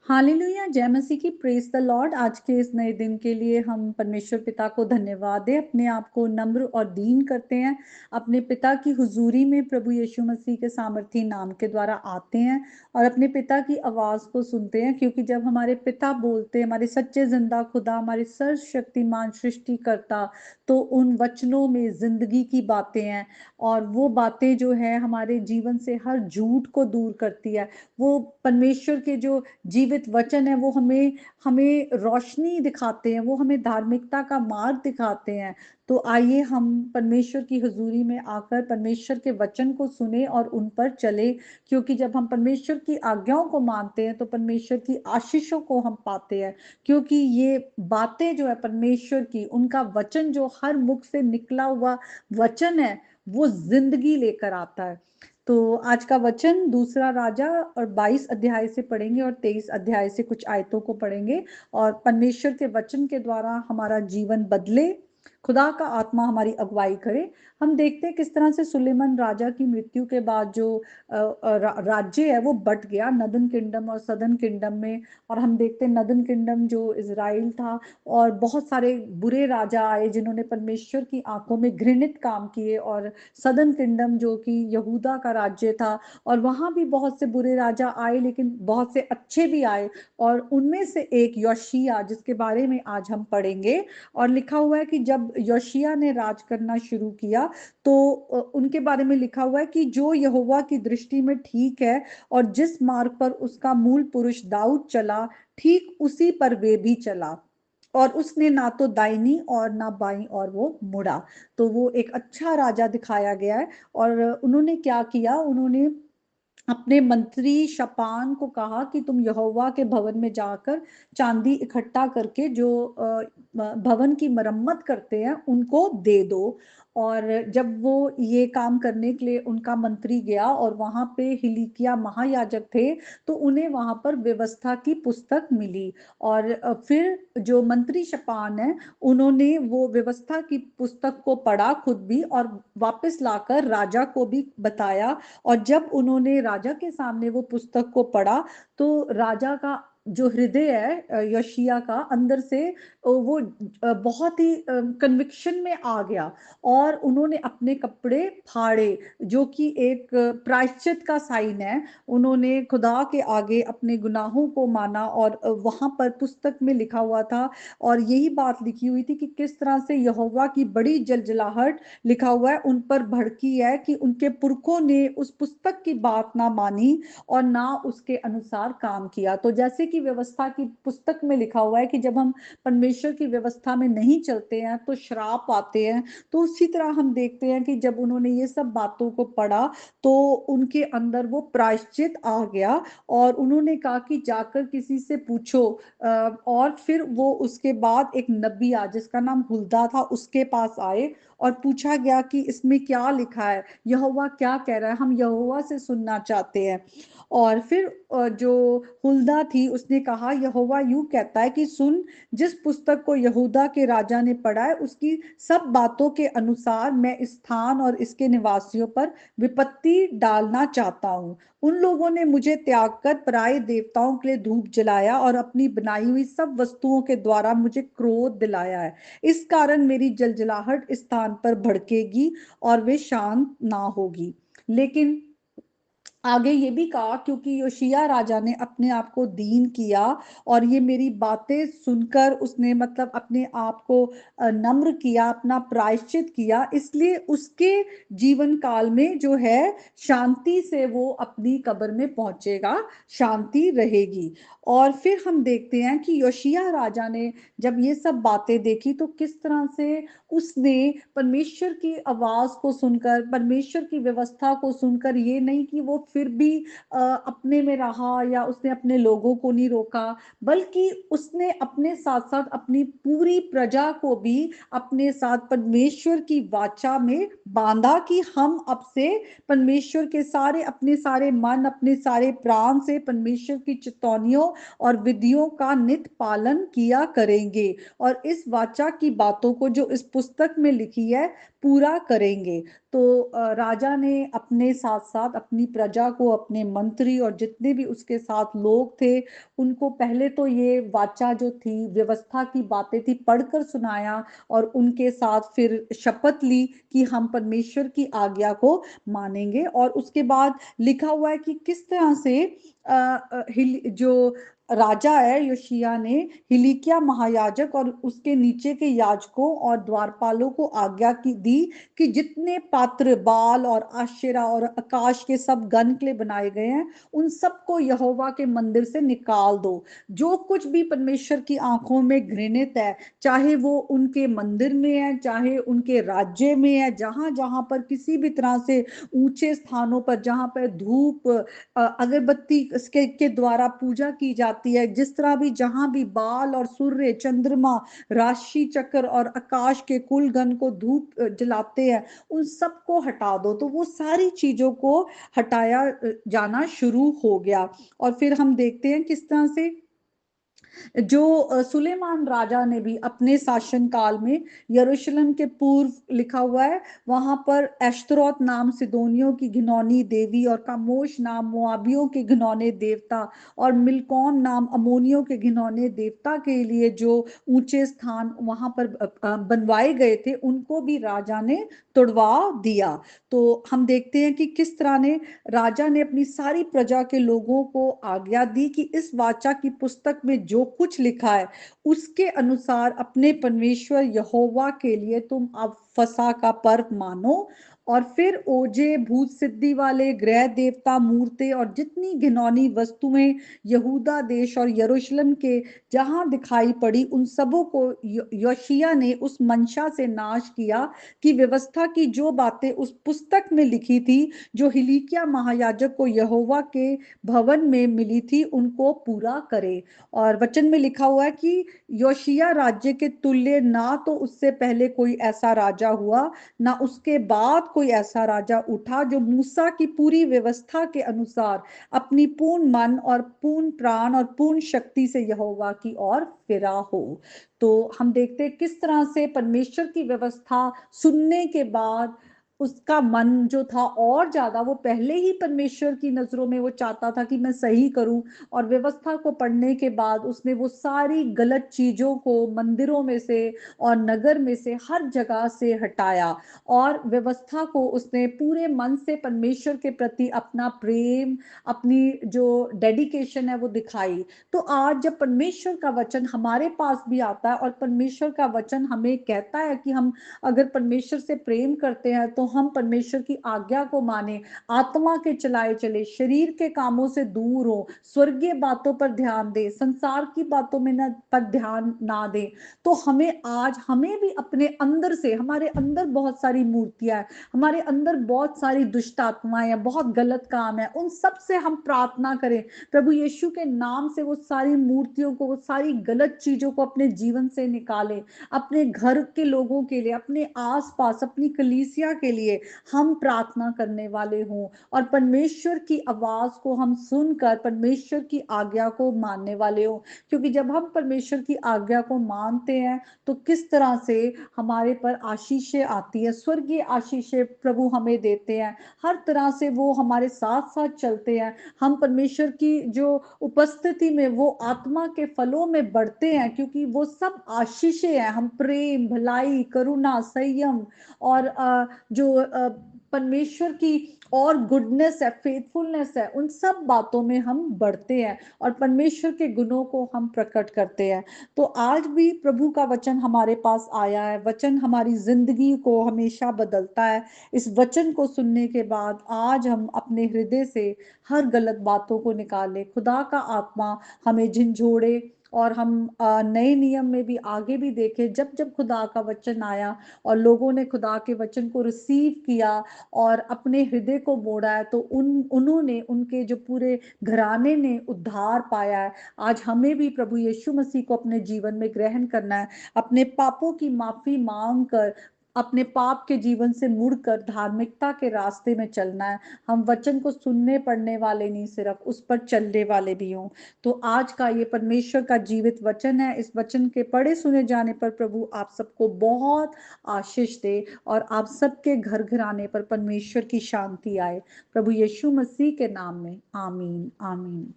Hallelujah, जय मसीह की, praise the Lord. आज के इस नए दिन के लिए हम परमेश्वर पिता को धन्यवाद दें, अपने आप को नम्र और दीन करते हैं, अपने पिता की हुजूरी में प्रभु यीशु मसीह के सामर्थी नाम के द्वारा आते हैं और अपने पिता की आवाज़ को सुनते हैं। क्योंकि जब हमारे पिता बोलते हैं, हमारे सच्चे जिंदा खुदा, हमारे सर्वशक्तिमान सृष्टिकर्ता, तो उन वचनों में जिंदगी की बातें हैं और वो बातें जो है हमारे जीवन से हर झूठ को दूर करती है। वो परमेश्वर के जो जीवित वचन है वो हमें हमें रोशनी दिखाते हैं, वो हमें धार्मिकता का मार्ग दिखाते हैं। तो आइए हम परमेश्वर की हुजूरी में आकर परमेश्वर के वचन को सुने और उन पर चले। क्योंकि जब हम परमेश्वर की आज्ञाओं को मानते हैं तो परमेश्वर की आशीषों को हम पाते हैं। क्योंकि ये बातें जो है परमेश्वर की, उनका वचन जो हर मुख से निकला हुआ वचन है, वो जिंदगी लेकर आता है। तो आज का वचन दूसरा राजा और 22 अध्याय से पढ़ेंगे और 23 अध्याय से कुछ आयतों को पढ़ेंगे और परमेश्वर के वचन के द्वारा हमारा जीवन बदले, खुदा का आत्मा हमारी अगुवाई करे। हम देखते हैं किस तरह से सुलेमान राजा की मृत्यु के बाद जो राज्य है वो बट गया नदन किंगडम और सदर्न किंगडम में। और हम देखते हैं नदन किंगडम जो इजराइल था, और बहुत सारे बुरे राजा आए जिन्होंने परमेश्वर की आंखों में घृणित काम किए, और सदर्न किंगडम जो कि यहूदा का राज्य था, और वहां भी बहुत से बुरे राजा आए लेकिन बहुत से अच्छे भी आए। और उनमें से एक योशिया, जिसके बारे में आज हम पढ़ेंगे। और लिखा हुआ है कि जब योशिया ने राज करना शुरू किया तो उनके बारे में लिखा हुआ है कि जो यहोवा की दृष्टि में ठीक है और जिस मार्ग पर उसका मूल पुरुष दाऊद चला, ठीक उसी पर वे भी चला, और उसने ना तो दाहिनी और ना बाईं और वो मुड़ा। तो वो एक अच्छा राजा दिखाया गया है। और उन्होंने क्या किया, उन्होंने अपने मंत्री शपान को कहा कि तुम यहोवा के भवन में जाकर चांदी इकट्ठा करके जो भवन की मरम्मत करते हैं उनको दे दो। और जब वो ये काम करने के लिए उनका मंत्री गया और वहां पे हिलिकिया महायाजक थे, तो उन्हें वहां पर व्यवस्था की पुस्तक मिली। और फिर जो मंत्री शपान है, उन्होंने वो व्यवस्था की पुस्तक को पढ़ा खुद भी और वापस लाकर राजा को भी बताया। और जब उन्होंने राजा के सामने वो पुस्तक को पढ़ा, तो राजा का जो हृदय है योशिया का, अंदर से वो बहुत ही कन्विक्शन में आ गया। और उन्होंने अपने कपड़े फाड़े, जो कि एक प्रायश्चित का साइन है। उन्होंने खुदा के आगे अपने गुनाहों को माना, और वहां पर पुस्तक में लिखा हुआ था, और यही बात लिखी हुई थी कि किस तरह से यहोवा की बड़ी जलजलाहट, लिखा हुआ है, उन पर भड़की है कि उनके पुरखों ने उस पुस्तक की बात ना मानी और ना उसके अनुसार काम किया। तो जैसे कि व्यवस्था की पुस्तक में लिखा हुआ है कि जब हम परमेश्वर की व्यवस्था में नहीं चलते हैं तो श्राप आते हैं, तो उसी तरह हम देखते हैं कि जब उन्होंने ये सब बातों को पढ़ा तो उनके अंदर वो प्रायश्चित आ गया। और उन्होंने कहा कि जाकर किसी से पूछो। और फिर वो उसके बाद एक नबी आ जिसका नाम हुल्दा था, उसके पास आए और पूछा गया कि इसमें क्या लिखा है, यहोवा क्या कह रहा है, हम यहोवा से सुनना चाहते हैं। और फिर जो हुल्दा थी उसने कहा, यहोवा यूं कहता है कि सुन, जिस पुस्तक को यहूदा के राजा ने पढ़ा है उसकी सब बातों के अनुसार मैं इस स्थान और इसके निवासियों पर विपत्ति डालना चाहता हूँ। उन लोगों ने मुझे त्याग कर पराये देवताओं के लिए धूप जलाया और अपनी बनाई हुई सब वस्तुओं के द्वारा मुझे क्रोध दिलाया है। इस कारण मेरी जलजलाहट इस स्थान पर भड़केगी और वे शांत ना होगी। लेकिन आगे ये भी कहा, क्योंकि योशिया राजा ने अपने आप को दीन किया और ये मेरी बातें सुनकर उसने मतलब अपने आप को नम्र किया, अपना प्रायश्चित किया, इसलिए उसके जीवन काल में जो है शांति से वो अपनी कब्र में पहुंचेगा, शांति रहेगी। और फिर हम देखते हैं कि योशिया राजा ने जब ये सब बातें देखी तो किस तरह से उसने परमेश्वर की आवाज को सुनकर, परमेश्वर की व्यवस्था को सुनकर, ये नहीं कि वो फिर भी अपने में रहा या उसने अपने लोगों को नहीं रोका, बल्कि उसने अपने साथ साथ अपनी पूरी प्रजा को भी अपने साथ परमेश्वर की वाचा में बांधा कि हम अब से परमेश्वर के सारे, अपने सारे मन, अपने सारे प्राण से परमेश्वर की चितौनियों और विधियों का नित पालन किया करेंगे। और इस वाचा की बातों को जो इस पुस्तक में लिखी है पूरा करेंगे। तो राजा ने अपने साथ-साथ अपनी प्रजा को, अपने मंत्री और जितने भी उसके साथ लोग थे, उनको पहले तो ये वाचा जो थी, व्यवस्था की बातें थी, पढ़कर सुनाया और उनके साथ फिर शपथ ली कि हम परमेश्वर की आज्ञा को मानेंगे। और उसके बाद लिखा हुआ है कि किस तरह से जो राजा है योशिय्याह ने हिल्किय्याह महायाजक और उसके नीचे के याजकों और द्वारपालों को आज्ञा की दी कि जितने पात्र बाल और आशेरा और आकाश के सब गण के लिए बनाए गए हैं, उन सबको यहोवा के मंदिर से निकाल दो। जो कुछ भी परमेश्वर की आंखों में घृणित है, चाहे वो उनके मंदिर में है, चाहे उनके राज्य में है, जहां जहां पर किसी भी तरह से ऊंचे स्थानों पर जहां पर धूप अगरबत्ती के द्वारा पूजा की जाती है, जिस तरह भी जहां भी बाल और सूर्य, चंद्रमा, राशि चक्र और आकाश के कुल गण को धूप जलाते हैं, उन सबको हटा दो। तो वो सारी चीजों को हटाया जाना शुरू हो गया। और फिर हम देखते हैं किस तरह से जो सुलेमान राजा ने भी अपने शासन काल में यरूशलेम के पूर्व, लिखा हुआ है, वहां पर एश्तरोत नाम सिदोनियों की घिनौनी देवी और कामोश नाम मोआबियों के घिनौने देवता और मिलकौन नाम अमोनियों के घिनौने देवता के लिए जो ऊंचे स्थान वहां पर बनवाए गए थे, उनको भी राजा ने तोड़वा दिया। तो हम देखते हैं कि किस तरह ने राजा ने अपनी सारी प्रजा के लोगों को आज्ञा दी कि इस वाचा की पुस्तक में जो कुछ लिखा है, उसके अनुसार अपने परमेश्वर यहोवा के लिए तुम अब फसह का पर्व मानो। और फिर ओजे, भूत सिद्धि वाले ग्रह देवता, मूर्तें और जितनी घिनौनी वस्तुएं यहूदा देश और यरूशलेम के जहां दिखाई पड़ी, उन सबों को योशिय्याह ने उस मंशा से नाश किया कि व्यवस्था की जो बातें उस पुस्तक में लिखी थी, जो हिल्किय्याह महायाजक को यहोवा के भवन में मिली थी, उनको पूरा करे। और वचन में लिखा हुआ है कि योशिय्याह राज्य के तुल्य ना तो उससे पहले कोई ऐसा राजा हुआ, ना उसके बाद कोई ऐसा राजा उठा जो मूसा की पूरी व्यवस्था के अनुसार अपनी पूर्ण मन और पूर्ण प्राण और पूर्ण शक्ति से यहोवा की ओर फिरा हो। तो हम देखते हैं किस तरह से परमेश्वर की व्यवस्था सुनने के बाद उसका मन जो था और ज्यादा, वो पहले ही परमेश्वर की नजरों में वो चाहता था कि मैं सही करूं, और व्यवस्था को पढ़ने के बाद उसने वो सारी गलत चीजों को मंदिरों में से और नगर में से हर जगह से हटाया, और व्यवस्था को उसने पूरे मन से परमेश्वर के प्रति अपना प्रेम, अपनी जो डेडिकेशन है वो दिखाई। तो आज जब परमेश्वर का वचन हमारे पास भी आता है और परमेश्वर का वचन हमें कहता है कि हम अगर परमेश्वर से प्रेम करते हैं तो हम परमेश्वर की आज्ञा को माने, आत्मा के चलाए चले, शरीर के कामों से दूर हो, स्वर्गीय बातों पर ध्यान दे, संसार की बातों में न पर ध्यान ना दे, तो हमें आज हमें भी अपने अंदर से, हमारे अंदर बहुत सारी मूर्तियां हैं, हमारे अंदर बहुत सारी दुष्ट आत्माएं हैं, बहुत गलत काम है, उन सब से हम प्रार्थना करें प्रभु यीशु के नाम से, वो सारी मूर्तियों को, वो सारी गलत चीजों को अपने जीवन से निकालें। अपने घर के लोगों के लिए, अपने आसपास, अपनी कलीसिया के लिए हम प्रार्थना करने वाले हों, और परमेश्वर की आवाज को हम सुनकर परमेश्वर की आज्ञा को मानने वाले हों। क्योंकि जब हम परमेश्वर की आज्ञा को मानते हैं तो किस तरह से हमारे पर आशीषें आती है, स्वर्गीय आशीषें प्रभु हमें देते हैं, हर तरह से वो हमारे साथ साथ चलते हैं। हम परमेश्वर की जो उपस्थिति में वो आत्मा के फलों में बढ़ते हैं, क्योंकि वो सब आशीषें हैं। हम प्रेम, भलाई, करुणा, संयम और जो परमेश्वर की और गुडनेस है, फेथफुलनेस है, उन सब बातों में हम बढ़ते हैं और परमेश्वर के गुणों को हम प्रकट करते हैं। तो आज भी प्रभु का वचन हमारे पास आया है, वचन हमारी जिंदगी को हमेशा बदलता है। इस वचन को सुनने के बाद आज हम अपने हृदय से हर गलत बातों को निकालें, खुदा का आत्मा हमें झिंझोड़े, और हम नए नियम में भी आगे भी देखें, जब जब खुदा का वचन आया और लोगों ने खुदा के वचन को रिसीव किया और अपने हृदय को मोड़ा है, तो उन्होंने, उनके जो पूरे घराने ने उद्धार पाया है। आज हमें भी प्रभु यीशु मसीह को अपने जीवन में ग्रहण करना है, अपने पापों की माफी मांग कर अपने पाप के जीवन से मुड़कर धार्मिकता के रास्ते में चलना है। हम वचन को सुनने पढ़ने वाले नहीं, सिर्फ उस पर चलने वाले भी हों। तो आज का ये परमेश्वर का जीवित वचन है। इस वचन के पढ़े सुने जाने पर प्रभु आप सबको बहुत आशीष दे और आप सबके घर घराने पर परमेश्वर की शांति आए। प्रभु यीशु मसीह के नाम में आमीन आमीन।